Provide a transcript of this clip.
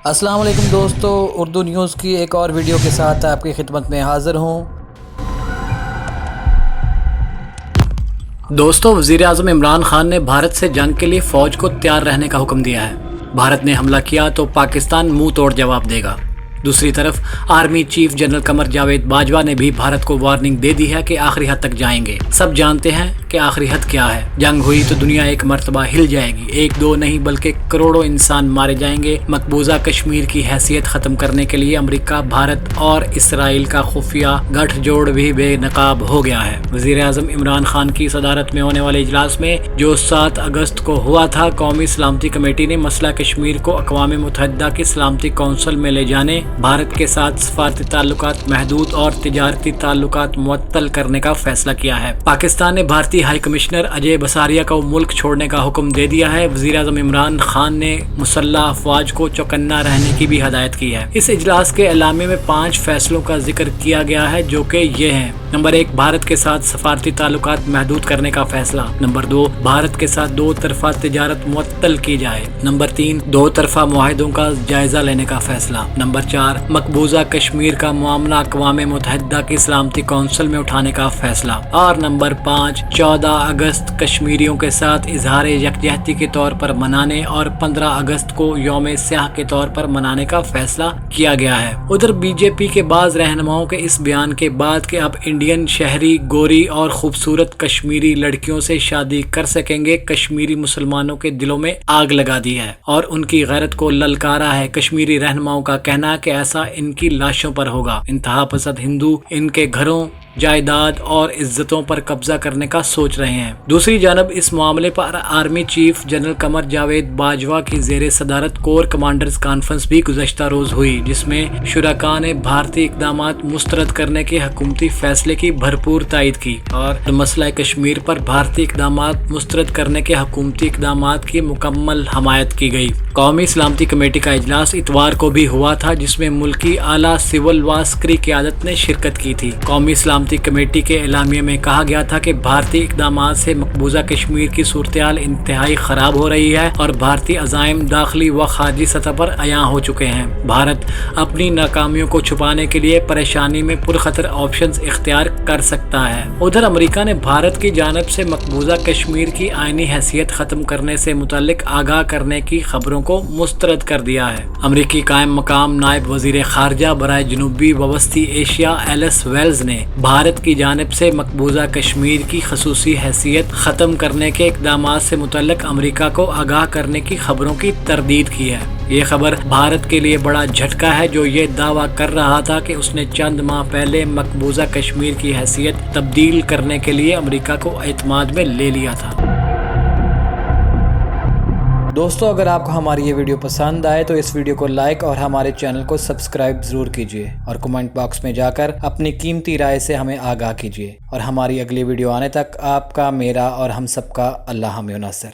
السلام علیکم دوستو، اردو نیوز کی ایک اور ویڈیو کے ساتھ آپ کی خدمت میں حاضر ہوں۔ دوستو، وزیر اعظم عمران خان نے بھارت سے جنگ کے لیے فوج کو تیار رہنے کا حکم دیا ہے۔ بھارت نے حملہ کیا تو پاکستان منہ توڑ جواب دے گا۔ دوسری طرف army chief general Qamar Javed Bajwa نے بھی بھارت کو وارننگ دے دی ہے کہ آخری حد تک جائیں گے۔ سب جانتے ہیں کہ آخری حد کیا ہے۔ جنگ ہوئی تو دنیا ایک مرتبہ ہل جائے گی، ایک دو نہیں بلکہ کروڑوں انسان مارے جائیں گے۔ مقبوضہ کشمیر کی حیثیت ختم کرنے کے لیے امریکہ، بھارت اور اسرائیل کا خفیہ گٹھ جوڑ بھی بے نقاب ہو گیا ہے۔ وزیر اعظم عمران خان کی صدارت میں ہونے والے اجلاس میں جو 7 اگست کو ہوا تھا، قومی سلامتی کمیٹی نے مسئلہ کشمیر کو اقوام متحدہ کی سلامتی کونسل میں لے جانے، بھارت کے ساتھ سفارتی تعلقات محدود اور تجارتی تعلقات معطل کرنے کا فیصلہ کیا ہے۔ پاکستان نے بھارتی ہائی کمشنر اجے بساریا کو ملک چھوڑنے کا حکم دے دیا ہے۔ وزیر اعظم عمران خان نے مسلح افواج کو چوکنا رہنے کی بھی ہدایت کی ہے۔ اس اجلاس کے اعلامیے میں 5 فیصلوں کا ذکر کیا گیا ہے، جو کہ یہ ہیں: نمبر 1، بھارت کے ساتھ سفارتی تعلقات محدود کرنے کا فیصلہ۔ نمبر 2، بھارت کے ساتھ 2 طرفہ تجارت معطل کی جائے۔ نمبر 3، 2 طرفہ معاہدوں کا جائزہ لینے کا فیصلہ۔ نمبر 4، مقبوضہ کشمیر کا معاملہ اقوام متحدہ کی سلامتی کونسل میں اٹھانے کا فیصلہ۔ اور نمبر 5، 14 اگست کشمیریوں کے ساتھ اظہار یکجہتی کے طور پر منانے اور 15 اگست کو یوم سیاہ کے طور پر منانے کا فیصلہ کیا گیا ہے۔ ادھر بی جے پی کے بعض رہنماؤں کے اس بیان کے بعد کہ اب انڈین شہری گوری اور خوبصورت کشمیری لڑکیوں سے شادی کر سکیں گے، کشمیری مسلمانوں کے دلوں میں آگ لگا دی ہے اور ان کی غیرت کو للکارا ہے۔ کشمیری رہنماؤں کا کہنا ہے کہ ایسا ان کی لاشوں پر ہوگا۔ انتہا پسند ہندو ان کے گھروں، جائیداد اور عزتوں پر قبضہ کرنے کا سوچ رہے ہیں۔ دوسری جانب اس معاملے پر army chief general Qamar Javed Bajwa کی زیر صدارت کور کمانڈرز کانفرنس بھی گزشتہ روز ہوئی، جس میں شرکاء نے بھارتی اقدامات مسترد کرنے کے حکومتی فیصلے کی بھرپور تائید کی اور مسئلہ کشمیر پر بھارتی اقدامات مسترد کرنے کے حکومتی اقدامات کی مکمل حمایت کی گئی۔ قومی سلامتی کمیٹی کا اجلاس اتوار کو بھی ہوا تھا، جس میں ملکی اعلیٰ سول و عسکری قیادت نے شرکت کی تھی۔ قومی سلامتی کمیٹی کے اعلامیے میں کہا گیا تھا کہ بھارتی اقدامات سے مقبوضہ کشمیر کی صورتحال انتہائی خراب ہو رہی ہے اور بھارتی عزائم داخلی و خارجی سطح پر عیاں ہو چکے ہیں۔ بھارت اپنی ناکامیوں کو چھپانے کے لیے پریشانی میں پرخطر آپشنز اختیار کر سکتا ہے۔ ادھر امریکہ نے بھارت کی جانب سے مقبوضہ کشمیر کی آئینی حیثیت ختم کرنے سے متعلق آگاہ کرنے کی خبروں کو مسترد کر دیا ہے۔ امریکی قائم مقام نائب وزیر خارجہ برائے جنوبی و وسطی ایشیا ایلس ویلز نے بھارت کی جانب سے مقبوضہ کشمیر کی خصوصی حیثیت ختم کرنے کے اقدامات سے متعلق امریکہ کو آگاہ کرنے کی خبروں کی تردید کی ہے۔ یہ خبر بھارت کے لیے بڑا جھٹکا ہے، جو یہ دعویٰ کر رہا تھا کہ اس نے چند ماہ پہلے مقبوضہ کشمیر کی حیثیت تبدیل کرنے کے لیے امریکہ کو اعتماد میں لے لیا تھا۔ دوستو، اگر آپ کو ہماری یہ ویڈیو پسند آئے تو اس ویڈیو کو لائک اور ہمارے چینل کو سبسکرائب ضرور کیجیے اور کمنٹ باکس میں جا کر اپنی قیمتی رائے سے ہمیں آگاہ کیجیے۔ اور ہماری اگلی ویڈیو آنے تک آپ کا، میرا اور ہم سب کا اللہ حامی و ناصر۔